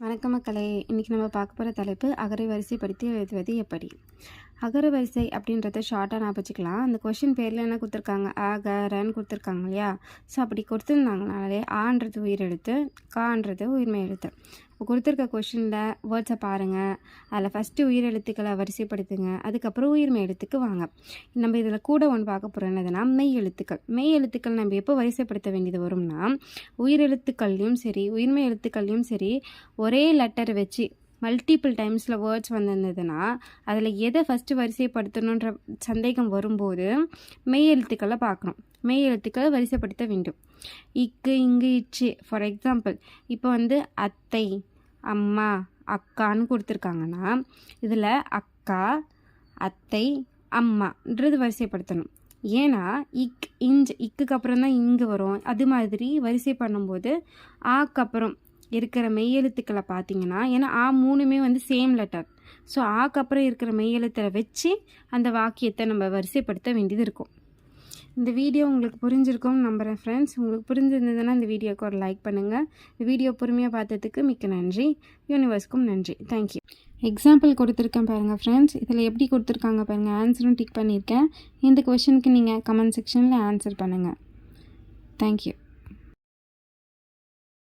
வணக்கம் மக்களே. இன்றைக்கி நம்ம பார்க்க போகிற தலைப்பு அகர வரிசைப்படுத்தி எழுதுவது எப்படி. அகர வரிசை அப்படின்றத ஷார்ட்டாக நான் வச்சுக்கலாம். அந்த கொஷின் பேரில் என்ன கொடுத்துருக்காங்க, அகரன்னு கொடுத்துருக்காங்க இல்லையா. ஸோ அப்படி கொடுத்துருந்தாங்கனாலே ஆன்றது உயிரெழுத்து, கான்றது உயிர்மை எழுத்து. இப்போ கொடுத்துருக்க கொஷினில் வேர்ட்ஸை பாருங்கள். அதில் ஃபஸ்ட்டு உயிரெழுத்துக்களை வரிசைப்படுத்துங்க, அதுக்கப்புறம் உயிர்மை எழுத்துக்கு வாங்க. நம்ம இதில் கூட ஒன்று பார்க்க போகிறோம், என்னதுன்னா மெய் எழுத்துக்கள். மெய் எழுத்துக்கள் நம்ம எப்போ வரிசைப்படுத்த வேண்டியது வரும்னா, உயிரெழுத்துக்கள்லையும் சரி உயிர்மை எழுத்துக்கள்லையும் சரி ஒரே லெட்டர் வச்சு மல்டிபிள் டைம்ஸில் வேர்ட்ஸ் வந்திருந்ததுன்னா அதில் எதை ஃபஸ்ட்டு வரிசைப்படுத்தணுன்ற சந்தேகம் வரும்போது மெய் எழுத்துக்களை பார்க்கணும். மெய் எழுத்துக்களை வரிசைப்படுத்த வேண்டும். இக்கு, இங்கு, இச்சு. ஃபார் எக்ஸாம்பிள் இப்போ அத்தை, அம்மா, அக்கான்னு கொடுத்துருக்காங்கன்னா இதில் அக்கா, அத்தை, அம்மான்றது வரிசைப்படுத்தணும். ஏன்னா இக்குக்கு அப்புறம் தான் இங்கு வரும். அது மாதிரி வரிசை பண்ணும்போது ஆக்கப்புறம் இருக்கிற மெய்யெழுத்துக்களை பார்த்தீங்கன்னா, ஏன்னா மூணுமே சேம் லெட்டர். ஸோ ஆக்கப்புறம் இருக்கிற மெய்யெழுத்தை வச்சு அந்த வாக்கியத்தை நம்ம வரிசைப்படுத்த வேண்டியது இருக்கும். இந்த வீடியோ உங்களுக்கு புரிஞ்சிருக்கும்னு நம்புகிறேன் ஃப்ரெண்ட்ஸ். உங்களுக்கு புரிஞ்சிருந்ததுன்னா இந்த வீடியோக்கு ஒரு லைக் பண்ணுங்கள். இந்த வீடியோ பொறுமையாக பார்த்ததுக்கு மிக்க நன்றி. யூனிவர்ஸ்க்கும் நன்றி. தேங்க்யூ. எக்ஸாம்பிள் கொடுத்துருக்கேன் பாருங்கள் ஃப்ரெண்ட்ஸ். இதில் எப்படி கொடுத்துருக்காங்க பாருங்கள். ஆன்சரும் டிக் பண்ணியிருக்கேன். இந்த கொஷனுக்கு நீங்கள் கமெண்ட் செக்ஷனில் ஆன்சர் பண்ணுங்கள். தேங்க்யூ.